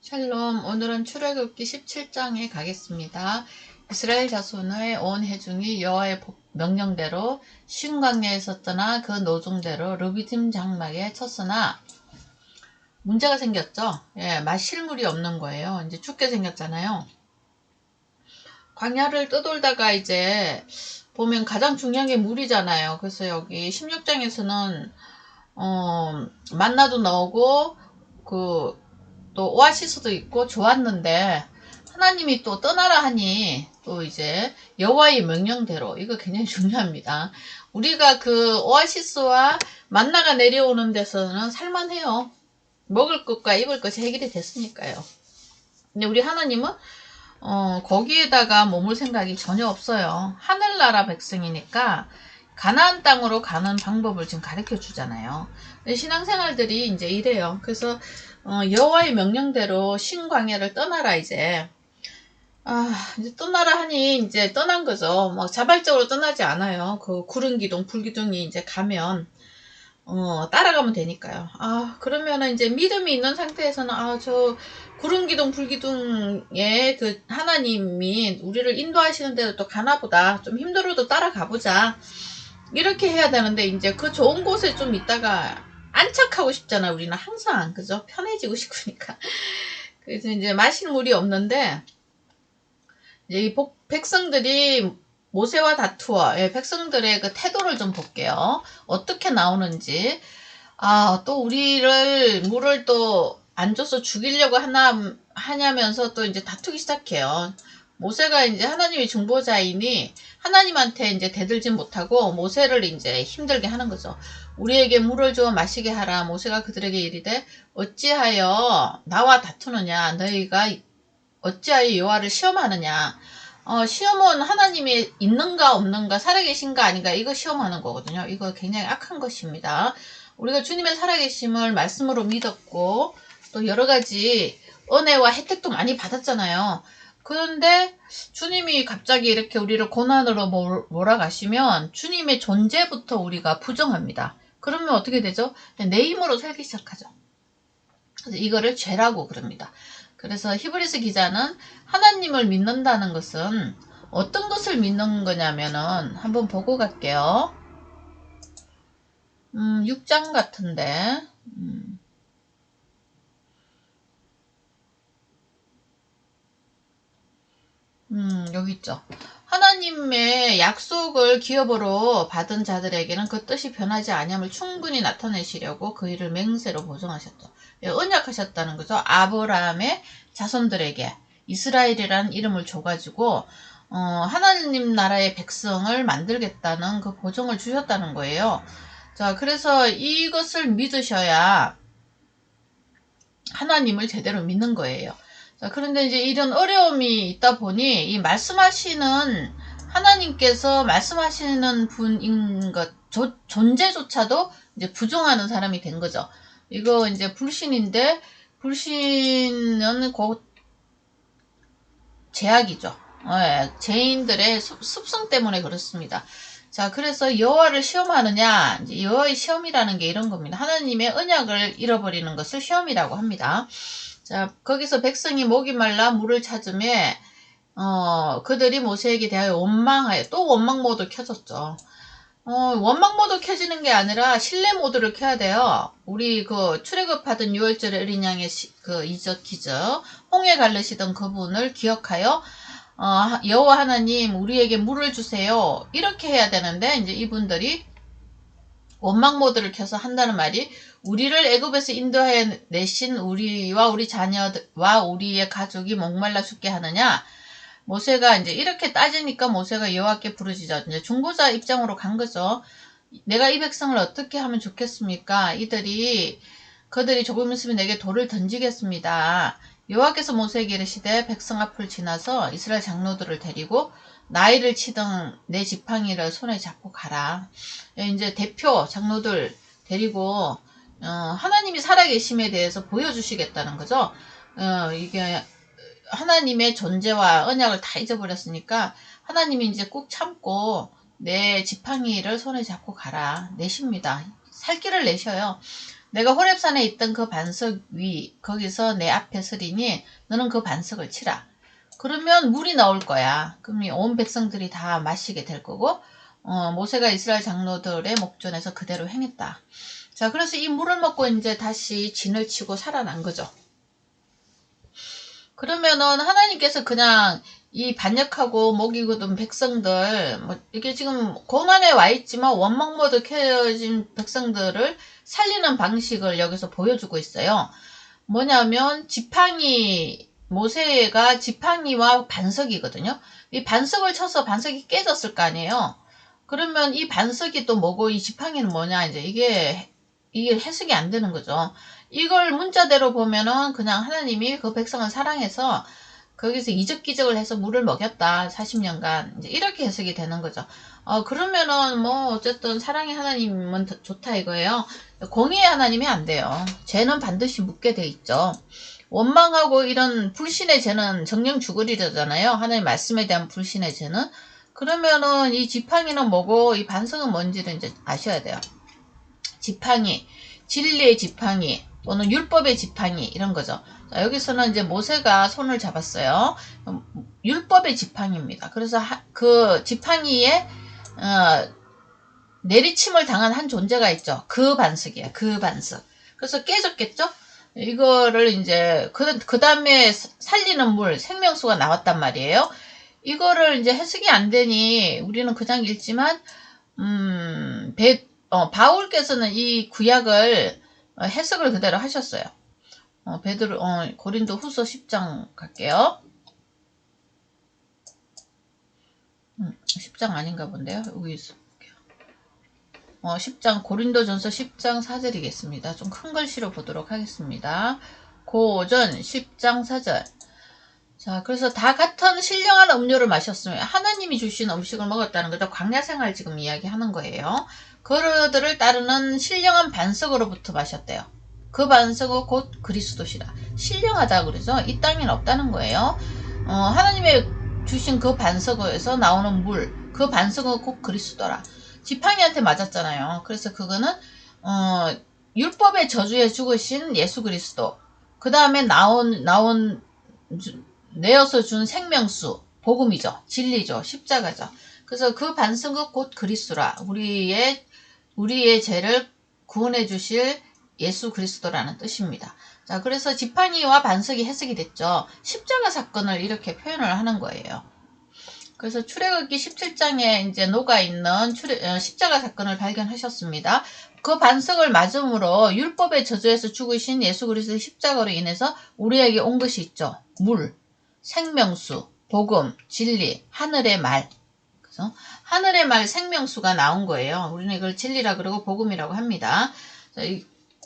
샬롬, 오늘은 출애굽기 17장에 가겠습니다. 이스라엘 자손의 온 회중이 여호와의 명령대로 신광야에서 떠나 그 노중대로 르비딤 장막에 쳤으나 문제가 생겼죠. 마실 물이 없는 거예요. 이제 죽게 생겼잖아요. 광야를 떠돌다가 이제 보면 가장 중요한 게 물이잖아요. 그래서 여기 16장에서는 만나도 나오고 또 오아시스도 있고 좋았는데 하나님이 또 떠나라 하니 또 이제 여호와의 명령대로, 이거 굉장히 중요합니다. 우리가 그 오아시스와 만나가 내려오는 데서는 살만해요. 먹을 것과 입을 것이 해결이 됐으니까요. 근데 우리 하나님은 거기에다가 머물 생각이 전혀 없어요. 하늘나라 백성이니까 가나안 땅으로 가는 방법을 지금 가르쳐 주잖아요. 신앙생활들이 이제 이래요. 그래서 여호와의 명령대로 신광야를 떠나라 이제 떠나라 하니 이제 떠난 거죠. 뭐 자발적으로 떠나지 않아요. 그 구름 기둥, 불 기둥이 이제 가면 따라가면 되니까요. 그러면은 이제 믿음이 있는 상태에서는 저 구름 기둥, 불 기둥에 그 하나님이 우리를 인도하시는 대로 또 가나보다. 좀 힘들어도 따라가보자. 이렇게 해야 되는데 이제 그 좋은 곳에 좀 있다가 안착하고 싶잖아. 우리는 항상 그죠? 편해지고 싶으니까. 그래서 이제 마실 물이 없는데 이제 이 백성들이 모세와 다투어 백성들의 그 태도를 좀 볼게요. 어떻게 나오는지. 또 물을 또 안 줘서 죽이려고 하냐면서 또 이제 다투기 시작해요. 모세가 이제 하나님의 중보자이니 하나님한테 이제 대들지 못하고 모세를 이제 힘들게 하는 거죠. 우리에게 물을 줘 마시게 하라. 모세가 그들에게 이르되 어찌하여 나와 다투느냐. 너희가 어찌하여 여호와를 시험하느냐. 시험은 하나님이 있는가 없는가, 살아계신가 아닌가, 이거 시험하는 거거든요. 이거 굉장히 악한 것입니다. 우리가 주님의 살아계심을 말씀으로 믿었고 또 여러 가지 은혜와 혜택도 많이 받았잖아요. 그런데 주님이 갑자기 이렇게 우리를 고난으로 몰아가시면 주님의 존재부터 우리가 부정합니다. 그러면 어떻게 되죠? 내 힘으로 살기 시작하죠. 그래서 이거를 죄라고 그럽니다. 그래서 히브리서 기자는 하나님을 믿는다는 것은 어떤 것을 믿는 거냐면은 한번 보고 갈게요. 6장 같은데 여기 있죠. 하나님의 약속을 기업으로 받은 자들에게는 그 뜻이 변하지 아니함을 충분히 나타내시려고 그 일을 맹세로 보증하셨죠. 언약하셨다는 거죠. 아브라함의 자손들에게 이스라엘이라는 이름을 줘가지고 하나님 나라의 백성을 만들겠다는 그 보증을 주셨다는 거예요. 자, 그래서 이것을 믿으셔야 하나님을 제대로 믿는 거예요. 자, 그런데 이제 이런 어려움이 있다 보니 이 말씀하시는 하나님께서 말씀하시는 분인 것 존재조차도 이제 부정하는 사람이 된 거죠. 이거 이제 불신인데 불신은 곧 제약이죠. 죄인들의 습성 때문에 그렇습니다. 자, 그래서 여호와를 시험하느냐, 이제 여호와의 시험이라는 게 이런 겁니다. 하나님의 언약을 잃어버리는 것을 시험이라고 합니다. 자, 거기서 백성이 목이 말라 물을 찾음에 그들이 모세에게 대하여 원망하여, 또 원망 모드 켜졌죠. 원망 모드 켜지는 게 아니라 신뢰 모드를 켜야 돼요. 우리 그 출애굽 받은 6월절의 어린 양의 이적 기적, 홍해 갈르시던 그분을 기억하여 여호와 하나님 우리에게 물을 주세요. 이렇게 해야 되는데 이제 이분들이 원망 모드를 켜서 한다는 말이 우리를 애굽에서 인도해 내신 우리와 우리 자녀와 우리의 가족이 목말라 죽게 하느냐. 모세가 이제 이렇게 따지니까 모세가 여호와께 부르짖어 이제 중보자 입장으로 간 거죠. 내가 이 백성을 어떻게 하면 좋겠습니까? 그들이 조금 있으면 내게 돌을 던지겠습니다. 여호와께서 모세에게 이르시되 백성 앞을 지나서 이스라엘 장로들을 데리고 나이를 치던 내 지팡이를 손에 잡고 가라. 이제 대표 장로들 데리고 하나님이 살아계심에 대해서 보여주시겠다는 거죠. 이게 하나님의 존재와 언약을 다 잊어버렸으니까 하나님이 이제 꾹 참고 내 지팡이를 손에 잡고 가라. 내십니다. 살 길을 내셔요. 내가 호렙산에 있던 그 반석 위 거기서 내 앞에 서리니 너는 그 반석을 치라. 그러면 물이 나올 거야. 그럼 온 백성들이 다 마시게 될 거고 모세가 이스라엘 장로들의 목전에서 그대로 행했다. 자, 그래서 이 물을 먹고 이제 다시 진을 치고 살아난 거죠. 그러면은 하나님께서 그냥 이 반역하고 목이 굳은 백성들, 뭐 이게 지금 고난에 와 있지만 원망 모드 켜진 백성들을 살리는 방식을 여기서 보여주고 있어요. 뭐냐면 지팡이, 모세가 지팡이와 반석이거든요. 이 반석을 쳐서 반석이 깨졌을 거 아니에요. 그러면 이 반석이 또 뭐고 이 지팡이는 뭐냐, 이제 이게 해석이 안 되는 거죠. 이걸 문자대로 보면은 그냥 하나님이 그 백성을 사랑해서 거기서 이적기적을 해서 물을 먹였다. 40년간. 이제 이렇게 해석이 되는 거죠. 그러면은 뭐 어쨌든 사랑의 하나님은 좋다 이거예요. 공의의 하나님이 안 돼요. 죄는 반드시 묻게 돼 있죠. 원망하고 이런 불신의 죄는 정령 죽으리잖아요. 하나님 말씀에 대한 불신의 죄는. 그러면은 이 지팡이는 뭐고 이 반석은 뭔지를 이제 아셔야 돼요. 지팡이, 진리의 지팡이 또는 율법의 지팡이 이런 거죠. 자, 여기서는 이제 모세가 손을 잡았어요. 율법의 지팡이입니다. 그래서 그 지팡이에 내리침을 당한 한 존재가 있죠. 그 반석이에요. 그 반석. 그래서 깨졌겠죠? 이거를 이제 그 다음에 살리는 물, 생명수가 나왔단 말이에요. 이거를 이제 해석이 안 되니 우리는 그냥 읽지만 바울께서는 이 구약을 해석을 그대로 하셨어요. 고린도 후서 10장 갈게요. 10장 아닌가 본데요. 여기 있어요. 10장 고린도전서 10장 4절이겠습니다. 좀 큰 글씨로 보도록 하겠습니다. 고전 10장 4절. 자, 그래서 다 같은 신령한 음료를 마셨으면 하나님이 주신 음식을 먹었다는 거죠. 광야생활 지금 이야기하는 거예요. 그들을 따르는 신령한 반석으로부터 마셨대요. 그 반석은 곧 그리스도시라. 신령하다 그러죠. 이 땅에는 없다는 거예요. 하나님의 주신 그 반석에서 나오는 물, 그 반석은 곧 그리스도라. 지팡이한테 맞았잖아요. 그래서 그거는 율법의 저주에 죽으신 예수 그리스도. 그 다음에 내어서 준 생명수, 복음이죠. 진리죠. 십자가죠. 그래서 그 반석은 곧 그리스도라. 우리의 죄를 구원해 주실 예수 그리스도라는 뜻입니다. 자, 그래서 지팡이와 반석이 해석이 됐죠. 십자가 사건을 이렇게 표현을 하는 거예요. 그래서 출애굽기 17장에 이제 녹아있는 십자가 사건을 발견하셨습니다. 그 반석을 맞음으로 율법의 저주에서 죽으신 예수 그리스도의 십자가로 인해서 우리에게 온 것이 있죠. 물, 생명수, 복음, 진리, 하늘의 말. 그래서 하늘의 말 생명수가 나온 거예요. 우리는 이걸 진리라 그러고 복음이라고 합니다.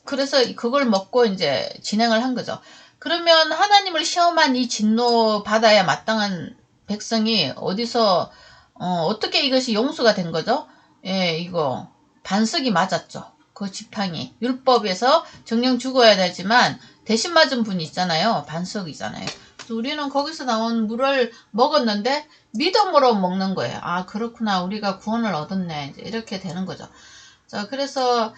그래서 그걸 먹고 이제 진행을 한 거죠. 그러면 하나님을 시험한 이 진노 받아야 마땅한 백성이 어디서 어떻게 이것이 용서가 된 거죠? 예, 이거 반석이 맞았죠. 그 지팡이 율법에서 정령 죽어야 되지만 대신 맞은 분이 있잖아요. 반석이잖아요. 우리는 거기서 나온 물을 먹었는데 믿음으로 먹는 거예요. 아, 그렇구나. 우리가 구원을 얻었네. 이제 이렇게 되는 거죠. 자, 그래서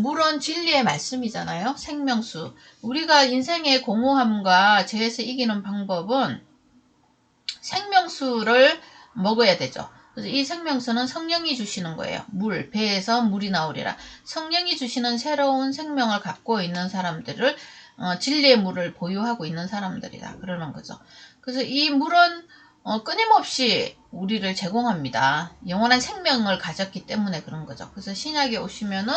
물은 진리의 말씀이잖아요. 생명수. 우리가 인생의 공허함과 죄에서 이기는 방법은 생명수를 먹어야 되죠. 그래서 이 생명수는 성령이 주시는 거예요. 물, 배에서 물이 나오리라. 성령이 주시는 새로운 생명을 갖고 있는 사람들을 진리의 물을 보유하고 있는 사람들이다. 그러는 거죠. 그래서 이 물은 끊임없이 우리를 제공합니다. 영원한 생명을 가졌기 때문에 그런 거죠. 그래서 신약에 오시면은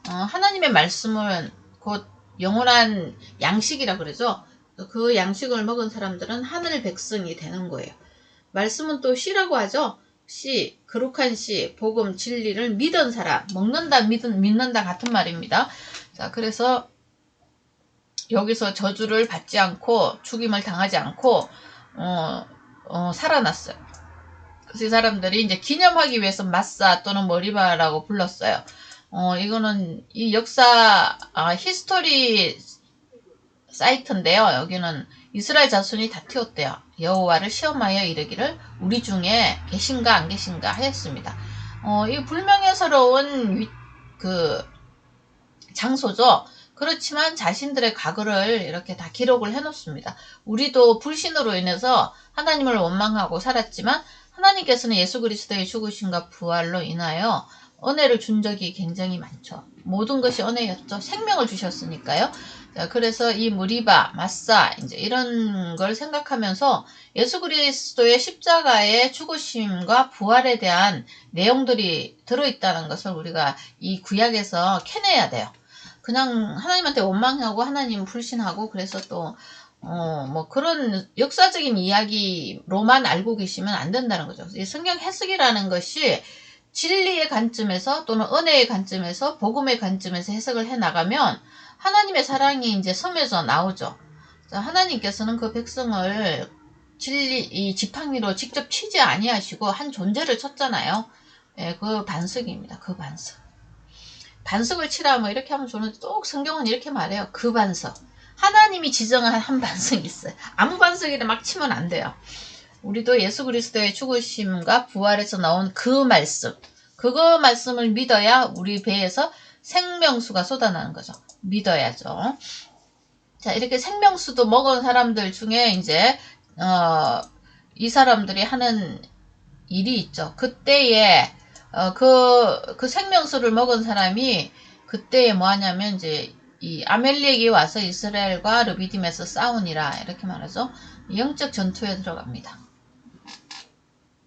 하나님의 말씀은 곧 영원한 양식이라 그러죠. 그 양식을 먹은 사람들은 하늘 백성이 되는 거예요. 말씀은 또 씨라고 하죠. 씨, 거룩한 씨, 복음, 진리를 믿은 사람, 먹는다, 믿는다 같은 말입니다. 자, 그래서 여기서 저주를 받지 않고 죽임을 당하지 않고 살아났어요. 그래서 이 사람들이 이제 기념하기 위해서 마사 또는 머리바라고 불렀어요. 이거는 이 역사 히스토리 사이트인데요. 여기는 이스라엘 자손이 다투었대요. 여호와를 시험하여 이르기를 우리 중에 계신가 안 계신가 하였습니다. 이 불명예스러운 그 장소죠. 그렇지만 자신들의 과거를 이렇게 다 기록을 해 놓습니다. 우리도 불신으로 인해서 하나님을 원망하고 살았지만 하나님께서는 예수 그리스도의 죽으심과 부활로 인하여 은혜를 준 적이 굉장히 많죠. 모든 것이 은혜였죠. 생명을 주셨으니까요. 자, 그래서 이 무리바, 마사 이제 이런 걸 생각하면서 예수 그리스도의 십자가의 죽으심과 부활에 대한 내용들이 들어있다는 것을 우리가 이 구약에서 캐내야 돼요. 그냥 하나님한테 원망하고 하나님 불신하고 그래서 또 뭐 그런 역사적인 이야기로만 알고 계시면 안 된다는 거죠. 이 성경 해석이라는 것이 진리의 관점에서 또는 은혜의 관점에서 복음의 관점에서 해석을 해 나가면 하나님의 사랑이 이제 섬에서 나오죠. 자, 하나님께서는 그 백성을 진리 이 지팡이로 직접 치지 아니하시고 한 존재를 쳤잖아요. 예, 그 반석입니다. 그 반석. 반석을 치라 뭐 이렇게 하면 좋은데 또 성경은 이렇게 말해요. 그 반석. 하나님이 지정한 한 반석이 있어요. 아무 반석이라 막 치면 안 돼요. 우리도 예수 그리스도의 죽으심과 부활에서 나온 그 말씀, 그거 말씀을 믿어야 우리 배에서 생명수가 쏟아나는 거죠. 믿어야죠. 자, 이렇게 생명수도 먹은 사람들 중에 이제 이 사람들이 하는 일이 있죠. 그때에 그 생명수를 먹은 사람이 그때에 뭐 하냐면 이제 이 아멜렉이 와서 이스라엘과 르비딤에서 싸우니라 이렇게 말하죠. 영적 전투에 들어갑니다.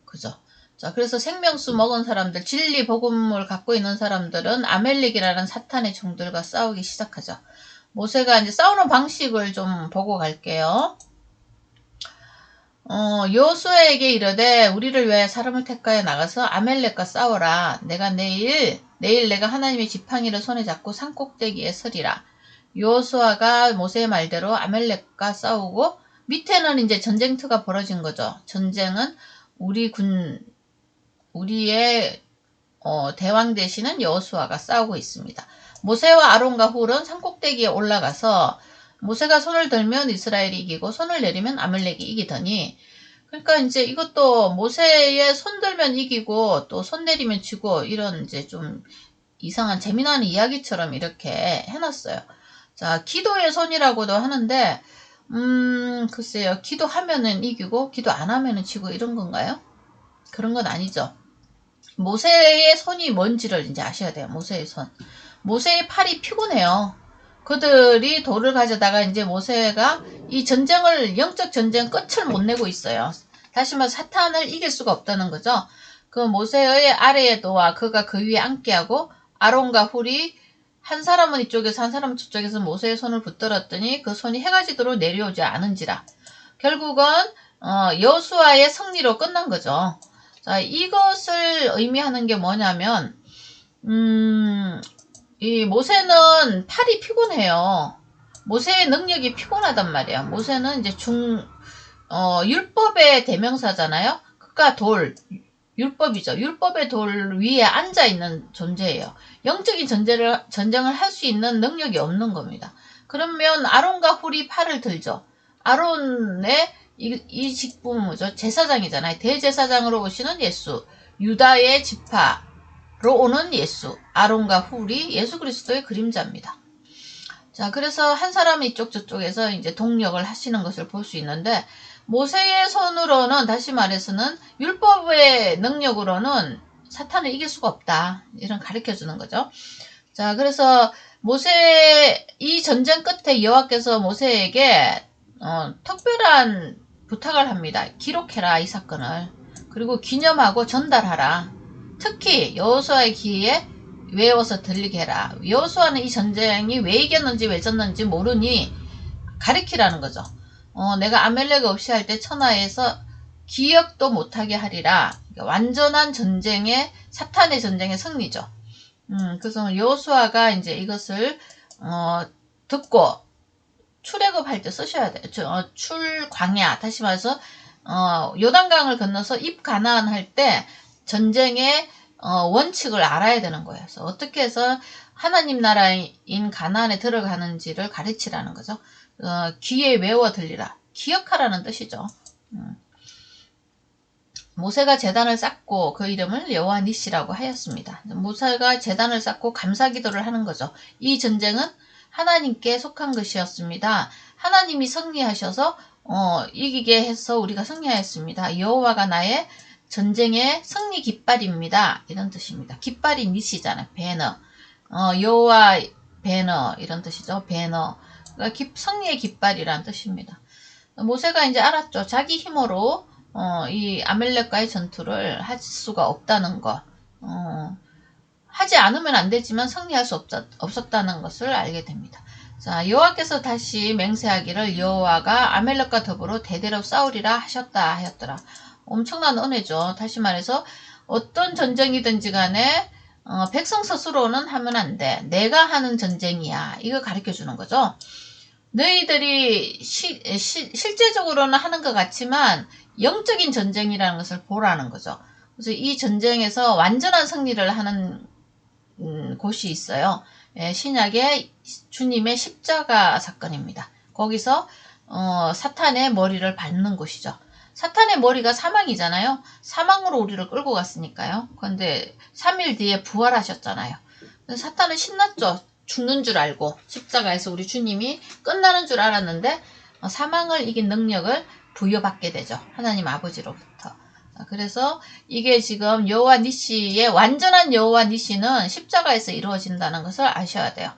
그죠? 자, 그래서 생명수 먹은 사람들, 진리 복음을 갖고 있는 사람들은 아멜렉이라는 사탄의 종들과 싸우기 시작하죠. 모세가 이제 싸우는 방식을 좀 보고 갈게요. 여호수아에게 이르되 우리를 위하여 사람을 택하여 나가서 아멜렉과 싸워라. 내가 내일 내가 하나님의 지팡이를 손에 잡고 산꼭대기에 서리라. 여호수아가 모세의 말대로 아멜렉과 싸우고 밑에는 이제 전쟁터가 벌어진 거죠. 전쟁은 우리의 대왕 되시는 여호수아가 싸우고 있습니다. 모세와 아론과 훌은 산꼭대기에 올라가서 모세가 손을 들면 이스라엘이 이기고 손을 내리면 아멜렉이 이기더니 그러니까 이제 이것도 모세의 손 들면 이기고 또 손 내리면 지고 이런 이제 좀 이상한 재미난 이야기처럼 이렇게 해놨어요. 자, 기도의 손이라고도 하는데 글쎄요. 기도하면은 이기고 기도 안 하면은 지고 이런 건가요? 그런 건 아니죠. 모세의 손이 뭔지를 이제 아셔야 돼요. 모세의 손. 모세의 팔이 피곤해요. 그들이 돌을 가져다가 이제 모세가 이 전쟁을 영적 전쟁 끝을 못 내고 있어요. 다시 말해 사탄을 이길 수가 없다는 거죠. 그 모세의 아래에 놓아 그가 그 위에 앉게 하고 아론과 훌이 한 사람은 이쪽에서 한 사람은 저쪽에서 모세의 손을 붙들었더니 그 손이 해가 지도록 내려오지 않은지라. 결국은 여호수아의 승리로 끝난 거죠. 자, 이것을 의미하는 게 뭐냐면 이 모세는 팔이 피곤해요. 모세의 능력이 피곤하단 말이야. 모세는 이제 율법의 대명사잖아요. 그러니까 율법이죠. 율법의 돌 위에 앉아있는 존재예요. 영적인 전쟁을 할 수 있는 능력이 없는 겁니다. 그러면 아론과 훌이 팔을 들죠. 아론의 이 직분은 뭐죠? 제사장이잖아요. 대제사장으로 오시는 예수. 유다의 지파로 오는 예수. 아론과 훌이 예수 그리스도의 그림자입니다. 자, 그래서 한 사람이 이쪽 저쪽에서 이제 동력을 하시는 것을 볼 수 있는데 모세의 손으로는 다시 말해서는 율법의 능력으로는 사탄을 이길 수가 없다. 이런 가르쳐 주는 거죠. 자, 그래서 이 전쟁 끝에 여호와께서 모세에게 특별한 부탁을 합니다. 기록해라 이 사건을. 그리고 기념하고 전달하라. 특히 여호수아의 귀에 외워서 들리게 해라. 여호수아는 이 전쟁이 왜 이겼는지 왜 졌는지 모르니 가르치라는 거죠. 내가 아멜렉 없이 할 때 천하에서 기억도 못하게 하리라. 그러니까 완전한 사탄의 전쟁의 승리죠. 그래서 여호수아가 이제 이것을 듣고 출애굽할 때 쓰셔야 돼요. 출광야 다시 말해서 요단강을 건너서 입가나안 할 때 전쟁의 원칙을 알아야 되는 거예요. 그래서 어떻게 해서 하나님 나라인 가나안에 들어가는지를 가르치라는 거죠. 귀에 외워 들리라. 기억하라는 뜻이죠. 모세가 제단을 쌓고 그 이름을 여호와 니시라고 하였습니다. 모세가 제단을 쌓고 감사기도를 하는 거죠. 이 전쟁은 하나님께 속한 것이었습니다. 하나님이 승리하셔서 이기게 해서 우리가 승리하였습니다. 여호와가 나의 전쟁의 승리 깃발입니다. 이런 뜻입니다. 깃발이 니시잖아요. 배너. 여호와 배너 이런 뜻이죠. 배너. 그러니까 승리의 깃발이란 뜻입니다. 모세가 이제 알았죠. 자기 힘으로 이 아멜렉과의 전투를 할 수가 없다는 거. 하지 않으면 안 되지만 승리할 수 없었다는 것을 알게 됩니다. 자, 여호와께서 다시 맹세하기를 여호와가 아멜렉과 더불어 대대로 싸우리라 하셨다 하였더라. 엄청난 은혜죠. 다시 말해서 어떤 전쟁이든지 간에 백성 스스로는 하면 안 돼. 내가 하는 전쟁이야. 이거 가르쳐 주는 거죠. 너희들이 실제적으로는 하는 것 같지만 영적인 전쟁이라는 것을 보라는 거죠. 그래서 이 전쟁에서 완전한 승리를 하는 곳이 있어요. 신약의 주님의 십자가 사건입니다. 거기서 사탄의 머리를 밟는 곳이죠. 사탄의 머리가 사망이잖아요. 사망으로 우리를 끌고 갔으니까요. 그런데 3일 뒤에 부활하셨잖아요. 사탄은 신났죠. 죽는 줄 알고 십자가에서 우리 주님이 끝나는 줄 알았는데 사망을 이긴 능력을 부여받게 되죠. 하나님 아버지로부터. 그래서 이게 지금 여호와 니시의 완전한 여호와 니시는 십자가에서 이루어진다는 것을 아셔야 돼요.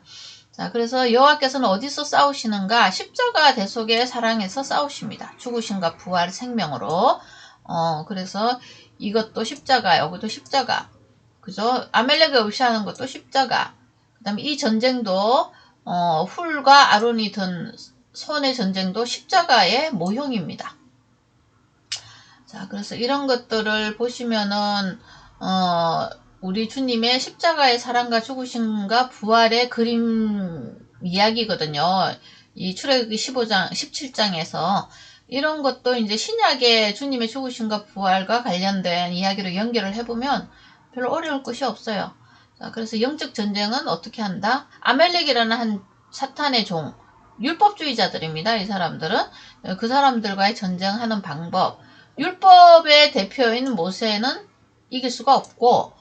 자, 그래서 여호와께서는 어디서 싸우시는가? 십자가 대속의 사랑에서 싸우십니다. 죽으심과 부활 생명으로. 그래서 이것도 십자가, 여기도 십자가. 그죠? 아멜렉을 의시하는 것도 십자가. 그 다음에 이 전쟁도 훌과 아론이 든 손의 전쟁도 십자가의 모형입니다. 자, 그래서 이런 것들을 보시면은 우리 주님의 십자가의 사랑과 죽으심과 부활의 그림 이야기거든요. 이 출애굽기 15장, 17장에서 이런 것도 이제 신약의 주님의 죽으심과 부활과 관련된 이야기로 연결을 해보면 별로 어려울 것이 없어요. 자, 그래서 영적 전쟁은 어떻게 한다? 아멜렉이라는 한 사탄의 종, 율법주의자들입니다. 이 사람들은. 그 사람들과의 전쟁하는 방법. 율법의 대표인 모세는 이길 수가 없고,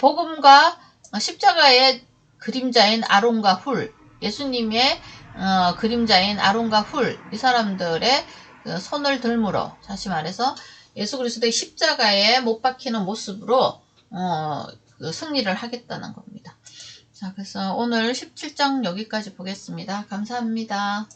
복음과 십자가의 그림자인 아론과 훌, 예수님의 그림자인 아론과 훌, 이 사람들의 그 손을 들므로, 다시 말해서 예수 그리스도의 십자가에 못 박히는 모습으로 그 승리를 하겠다는 겁니다. 자, 그래서 오늘 17장 여기까지 보겠습니다. 감사합니다.